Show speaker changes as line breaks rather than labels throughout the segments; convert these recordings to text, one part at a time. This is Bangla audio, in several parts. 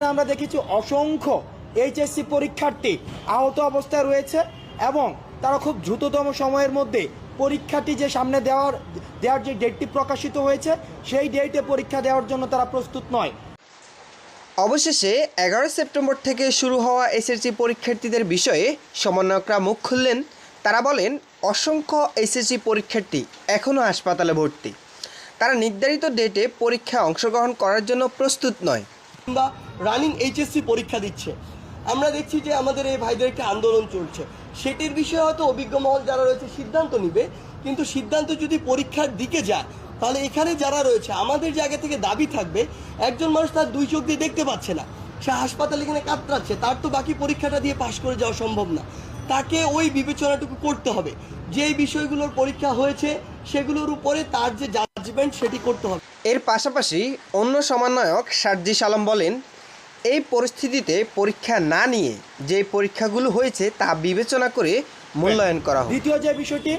আমরা দেখেছি অসংখ্য এইচএসসি পরীক্ষার্থী আহত অবস্থায় রয়েছে এবং তারা খুব দ্রুততম সময়ের মধ্যে পরীক্ষাটি যে সামনে দেওয়ার যে ডেটটি প্রকাশিত হয়েছে সেই ডেটে পরীক্ষা দেওয়ার জন্য তারা প্রস্তুত নয়।
অবশেষে 11 সেপ্টেম্বর থেকে শুরু হওয়া এসএসসি পরীক্ষার্থীদের বিষয়ে সমন্বয়করা মুখ খুললেন। তারা বলেন, অসংখ্য এসএসসি পরীক্ষার্থী এখনও হাসপাতালে ভর্তি। তারা নির্ধারিত ডেটে পরীক্ষায় অংশগ্রহণ করার জন্য প্রস্তুত নয়।
বা রানিং এইচএসসি পরীক্ষা দিচ্ছে। আমরা দেখছি যে আমাদের এই ভাইদের একটা আন্দোলন চলছে, সেটির বিষয়ে হয়তো অভিজ্ঞ মহল যারা রয়েছে সিদ্ধান্ত নিবে, কিন্তু সিদ্ধান্ত যদি পরীক্ষার দিকে যায় তাহলে এখানে যারা রয়েছে আমাদের জায়গা থেকে দাবি থাকবে, একজন মানুষ তার দুই চোখ দিয়ে দেখতে পাচ্ছে না, সে হাসপাতালে এখানে কাতরাচ্ছে, তার তো বাকি পরীক্ষাটা দিয়ে পাশ করে যাওয়া সম্ভব না। তাকে ওই বিবেচনাটুকু করতে হবে, যেই বিষয়গুলোর পরীক্ষা হয়েছে সেগুলোর উপরে তার যে জাজমেন্ট সেটি করতে হবে।
এর পাশাপাশি অন্য সমন্বয়ক সার্জিস আলম বলেন, এই পরিস্থিতিতে পরীক্ষা না নিয়ে যে পরীক্ষাগুলো হয়েছে তা বিবেচনা করে মূল্যায়ন করা হবে।
দ্বিতীয় যে বিষয়টি,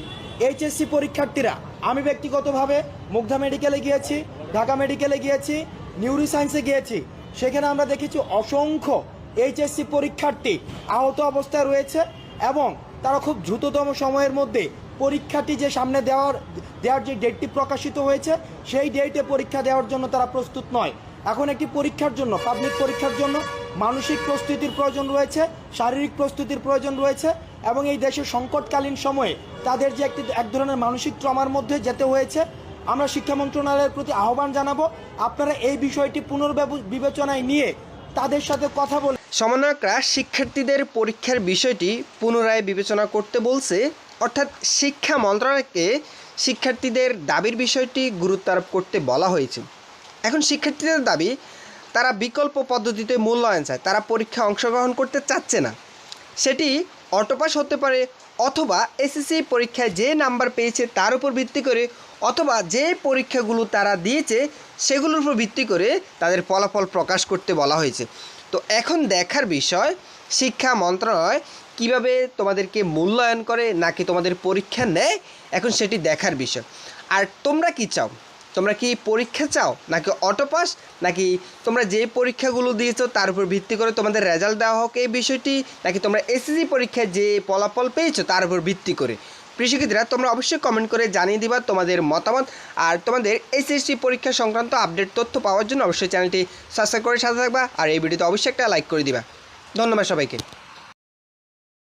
এইচএসসি পরীক্ষার্থীরা, আমি ব্যক্তিগতভাবে মুগ্ধা মেডিকেলে গিয়েছি, ঢাকা মেডিকেলে গিয়েছি, নিউরো সায়েন্সে গিয়েছি, সেখানে আমরা দেখেছি অসংখ্য এইচএসসি পরীক্ষার্থী আহত অবস্থায় রয়েছে এবং তারা খুব দ্রুততম সময়ের মধ্যে পরীক্ষাটি যে সামনে দেওয়ার যে ডেটটি প্রকাশিত হয়েছে সেই ডেটে পরীক্ষা দেওয়ার জন্য তারা প্রস্তুত নয়। এখন একটি পরীক্ষার জন্য, পাবলিক পরীক্ষার জন্য মানসিক প্রস্তুতির প্রয়োজন রয়েছে, শারীরিক প্রস্তুতির প্রয়োজন রয়েছে এবং এই দেশের সংকটকালীন সময়ে তাদের যে এক ধরনের মানসিক ট্রমার মধ্যে যেতে হয়েছে। আমরা শিক্ষা মন্ত্রণালয়ের প্রতি আহ্বান জানাবো, আপনারা এই বিষয়টি পুনর্বিবেচনায় নিয়ে তাদের সাথে কথা বলে।
সমন্বয়করা শিক্ষার্থীদের পরীক্ষার বিষয়টি পুনরায় বিবেচনা করতে বলছে, অর্থাৎ শিক্ষা মন্ত্রণালয়কে শিক্ষার্থীদের দাবির বিষয়টি গুরুত্ব আরোপ করতে বলা হয়েছে। এখন শিক্ষার্থীদের দাবি, তারা বিকল্প পদ্ধতিতে মূল্যায়ন চায়, তারা পরীক্ষায় অংশগ্রহণ করতে চাচ্ছে না। সেটি অটোপাস হতে পারে, অথবা এসএসসি পরীক্ষায় যে নাম্বার পেয়েছে তার উপর ভিত্তি করে, অথবা যে পরীক্ষাগুলো তারা দিয়েছে সেগুলোর উপর ভিত্তি করে তাদের ফলাফল প্রকাশ করতে বলা হয়েছে। তো এখন দেখার বিষয়, শিক্ষা মন্ত্রণালয় কিভাবে তোমাদেরকে মূল্যায়ন করে নাকি তোমাদের পরীক্ষা নেয়, এখন সেটি দেখার বিষয়। আর তোমরা কি চাও? তোমরা কি পরীক্ষা চাও নাকি অটোপাস, নাকি তোমরা যে পরীক্ষাগুলো দিয়েছো তার উপর ভিত্তি করে তোমাদের রেজাল্ট দেওয়া হোক এই বিষয়টি, নাকি তোমরা এসএসসি পরীক্ষায় যে ফলাফল পেয়েছো তার উপর ভিত্তি করে? প্রিয় শিক্ষার্থীরা, তোমরা অবশ্যই কমেন্ট করে জানিয়ে দিবা তোমাদের মতামত। আর তোমাদের এসএসসি পরীক্ষা সংক্রান্ত আপডেট তথ্য পাওয়ার জন্য অবশ্যই চ্যানেলটি সাবস্ক্রাইব করে সাথে থাকবা, আর এই ভিডিওতে অবশ্যই একটা লাইক করে দিবা। ধন্যবাদ সবাইকে।